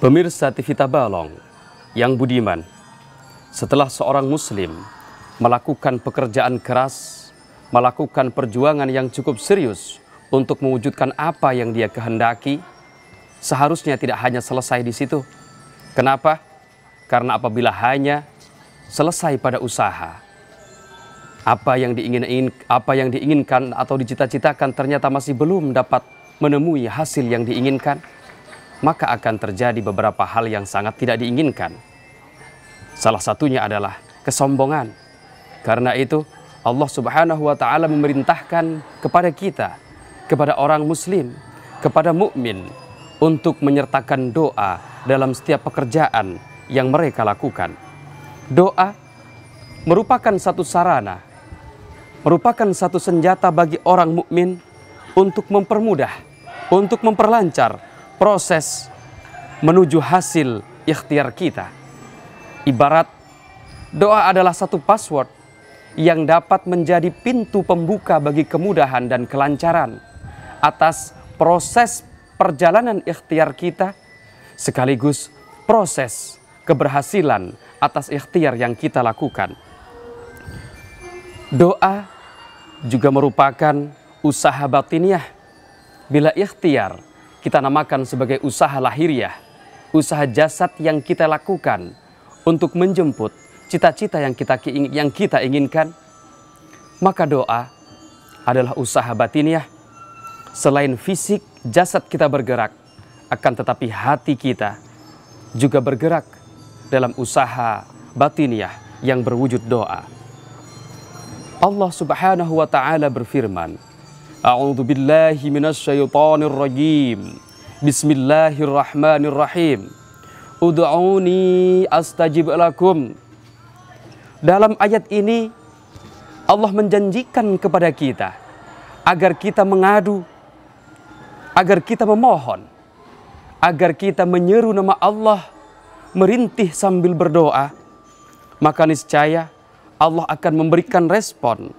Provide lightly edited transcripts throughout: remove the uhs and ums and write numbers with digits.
Pemirsa TV Tabalong yang budiman, setelah seorang muslim melakukan pekerjaan keras, melakukan perjuangan yang cukup serius untuk mewujudkan apa yang dia kehendaki, seharusnya tidak hanya selesai di situ. Kenapa? Karena apabila hanya selesai pada usaha, apa yang diinginkan atau dicita-citakan ternyata masih belum dapat menemui hasil yang diinginkan, maka akan terjadi beberapa hal yang sangat tidak diinginkan. Salah satunya adalah kesombongan. Karena itu Allah Subhanahu wa Ta'ala memerintahkan kepada kita, kepada orang muslim, kepada mukmin, untuk menyertakan doa dalam setiap pekerjaan yang mereka lakukan. Doa merupakan satu sarana, merupakan satu senjata bagi orang mukmin untuk mempermudah, untuk memperlancar proses menuju hasil ikhtiar kita. Ibarat doa adalah satu password yang dapat menjadi pintu pembuka bagi kemudahan dan kelancaran atas proses perjalanan ikhtiar kita, sekaligus proses keberhasilan atas ikhtiar yang kita lakukan. Doa juga merupakan usaha batiniah. Bila ikhtiar kita namakan sebagai usaha lahiriah, usaha jasad yang kita lakukan untuk menjemput cita-cita yang kita inginkan, maka doa adalah usaha batiniah. Selain fisik, jasad kita bergerak, akan tetapi hati kita juga bergerak dalam usaha batiniah yang berwujud doa. Allah Subhanahu wa Ta'ala berfirman, A'udzu billahi minasyaitonir rajim. Bismillahirrahmanirrahim. Ud'uni astajib lakum. Dalam ayat ini Allah menjanjikan kepada kita agar kita mengadu, agar kita memohon, agar kita menyeru nama Allah, merintih sambil berdoa. Maka niscaya Allah akan memberikan respon.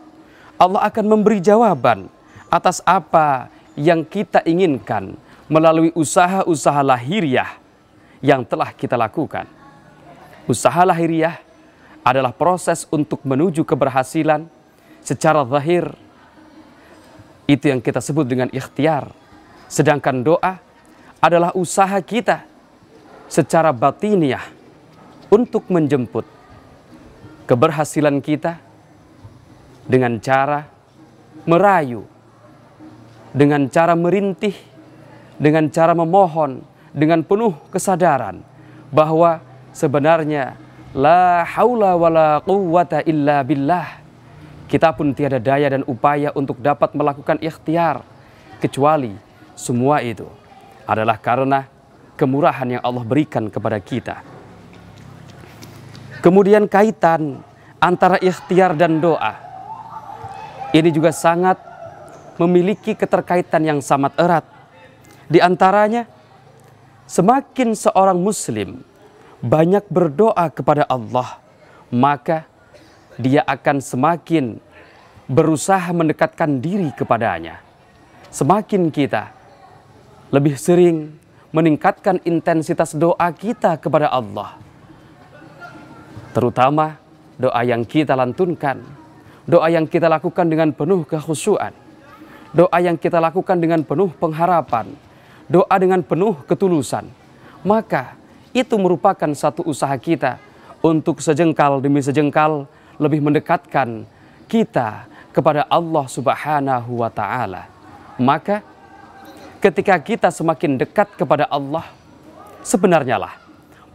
Allah akan memberi jawaban atas apa yang kita inginkan melalui usaha-usaha lahiriah yang telah kita lakukan. Usaha lahiriah adalah proses untuk menuju keberhasilan secara zahir. Itu yang kita sebut dengan ikhtiar. Sedangkan doa adalah usaha kita secara batiniah untuk menjemput keberhasilan kita dengan cara merayu, dengan cara merintih, dengan cara memohon, dengan penuh kesadaran bahwa sebenarnya la haula wala quwwata illa billah. Kita pun tiada daya dan upaya untuk dapat melakukan ikhtiar, kecuali semua itu adalah karena kemurahan yang Allah berikan kepada kita. Kemudian kaitan antara ikhtiar dan doa ini juga sangat memiliki keterkaitan yang sangat erat. Di antaranya, semakin seorang muslim banyak berdoa kepada Allah, maka dia akan semakin berusaha mendekatkan diri kepadanya. Semakin kita lebih sering meningkatkan intensitas doa kita kepada Allah, terutama doa yang kita lantunkan, doa yang kita lakukan dengan penuh kekhusyuan, doa yang kita lakukan dengan penuh pengharapan, doa dengan penuh ketulusan, maka itu merupakan satu usaha kita untuk sejengkal demi sejengkal lebih mendekatkan kita kepada Allah Subhanahu wa Ta'ala. Maka ketika kita semakin dekat kepada Allah, sebenarnya lah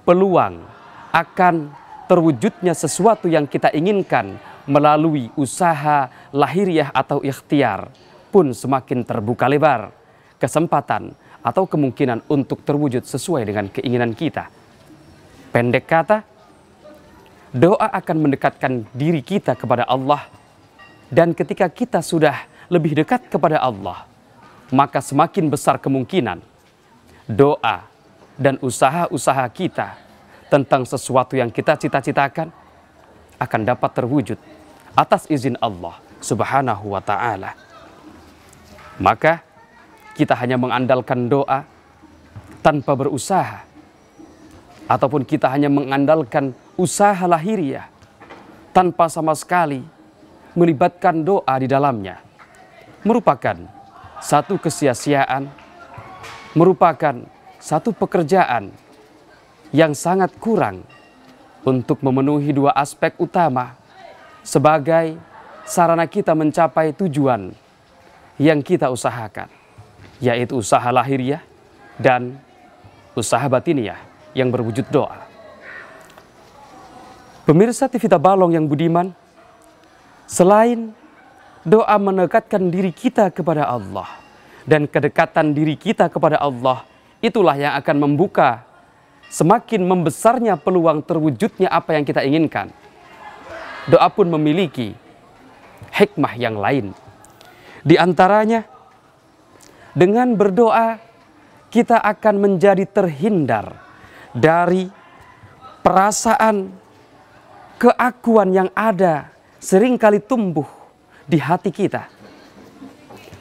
peluang akan terwujudnya sesuatu yang kita inginkan melalui usaha lahiriah atau ikhtiar pun semakin terbuka lebar. Kesempatan atau kemungkinan untuk terwujud sesuai dengan keinginan kita. Pendek kata, doa akan mendekatkan diri kita kepada Allah. Dan ketika kita sudah lebih dekat kepada Allah, maka semakin besar kemungkinan doa dan usaha-usaha kita tentang sesuatu yang kita cita-citakan akan dapat terwujud atas izin Allah Subhanahu wa Ta'ala. Maka kita hanya mengandalkan doa tanpa berusaha, ataupun kita hanya mengandalkan usaha lahiriah tanpa sama sekali melibatkan doa di dalamnya, merupakan satu kesia-siaan, merupakan satu pekerjaan yang sangat kurang untuk memenuhi dua aspek utama sebagai sarana kita mencapai tujuan yang kita usahakan, yaitu usaha lahiriah dan usaha batiniah yang berwujud doa. Pemirsa TV Tabalong yang budiman, selain doa mendekatkan diri kita kepada Allah, dan kedekatan diri kita kepada Allah itulah yang akan membuka semakin membesarnya peluang terwujudnya apa yang kita inginkan. Doa pun memiliki hikmah yang lain. Di antaranya, dengan berdoa kita akan menjadi terhindar dari perasaan keakuan yang ada seringkali tumbuh di hati kita.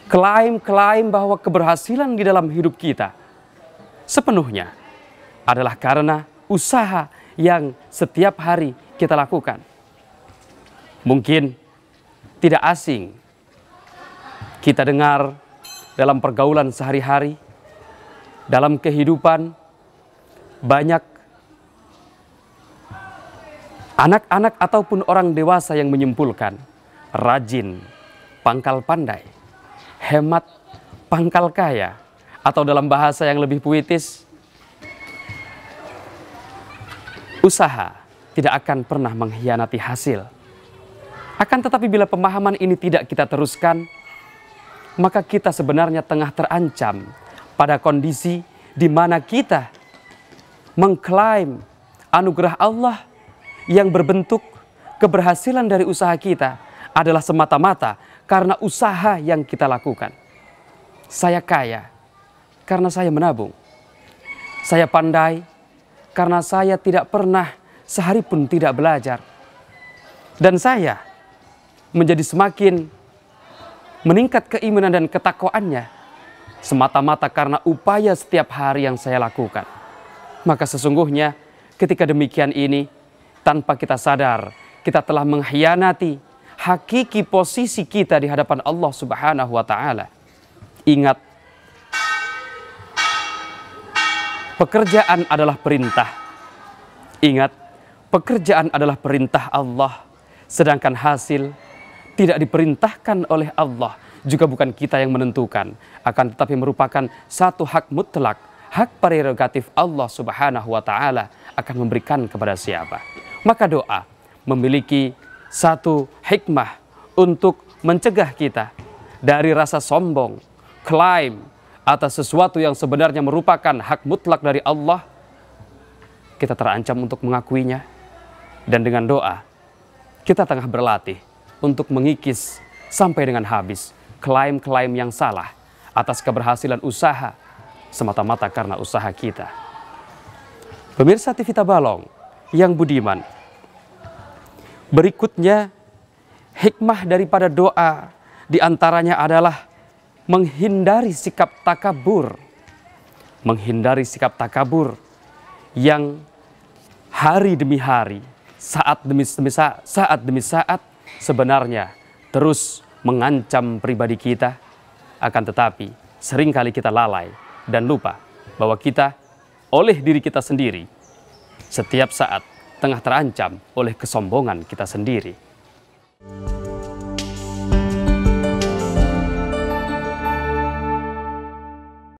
Klaim-klaim bahwa keberhasilan di dalam hidup kita sepenuhnya adalah karena usaha yang setiap hari kita lakukan. Mungkin tidak asing kita dengar dalam pergaulan sehari-hari, dalam kehidupan, banyak anak-anak ataupun orang dewasa yang menyimpulkan rajin, pangkal pandai, hemat, pangkal kaya, atau dalam bahasa yang lebih puitis, usaha tidak akan pernah mengkhianati hasil. Akan tetapi bila pemahaman ini tidak kita teruskan, maka kita sebenarnya tengah terancam pada kondisi di mana kita mengklaim anugerah Allah yang berbentuk keberhasilan dari usaha kita adalah semata-mata karena usaha yang kita lakukan. Saya kaya karena saya menabung. Saya pandai karena saya tidak pernah sehari pun tidak belajar. Dan saya menjadi semakin meningkat keimanan dan ketakwaannya semata-mata karena upaya setiap hari yang saya lakukan. Maka sesungguhnya ketika demikian ini, tanpa kita sadar, kita telah mengkhianati hakiki posisi kita di hadapan Allah Subhanahu wa Ta'ala. Ingat, pekerjaan adalah perintah. Ingat, pekerjaan adalah perintah Allah, sedangkan hasil tidak diperintahkan oleh Allah, juga bukan kita yang menentukan, akan tetapi merupakan satu hak mutlak, hak prerogatif Allah Subhanahu wa Ta'ala akan memberikan kepada siapa. Maka doa memiliki satu hikmah untuk mencegah kita dari rasa sombong, klaim atas sesuatu yang sebenarnya merupakan hak mutlak dari Allah. Kita terancam untuk mengakuinya, dan dengan doa kita tengah berlatih untuk mengikis sampai dengan habis klaim-klaim yang salah atas keberhasilan usaha semata-mata karena usaha kita. Pemirsa TV Tabalong yang budiman, berikutnya hikmah daripada doa diantaranya adalah menghindari sikap takabur. Menghindari sikap takabur yang hari demi hari, saat demi saat sebenarnya terus mengancam pribadi kita, akan tetapi seringkali kita lalai dan lupa bahwa kita oleh diri kita sendiri setiap saat tengah terancam oleh kesombongan kita sendiri.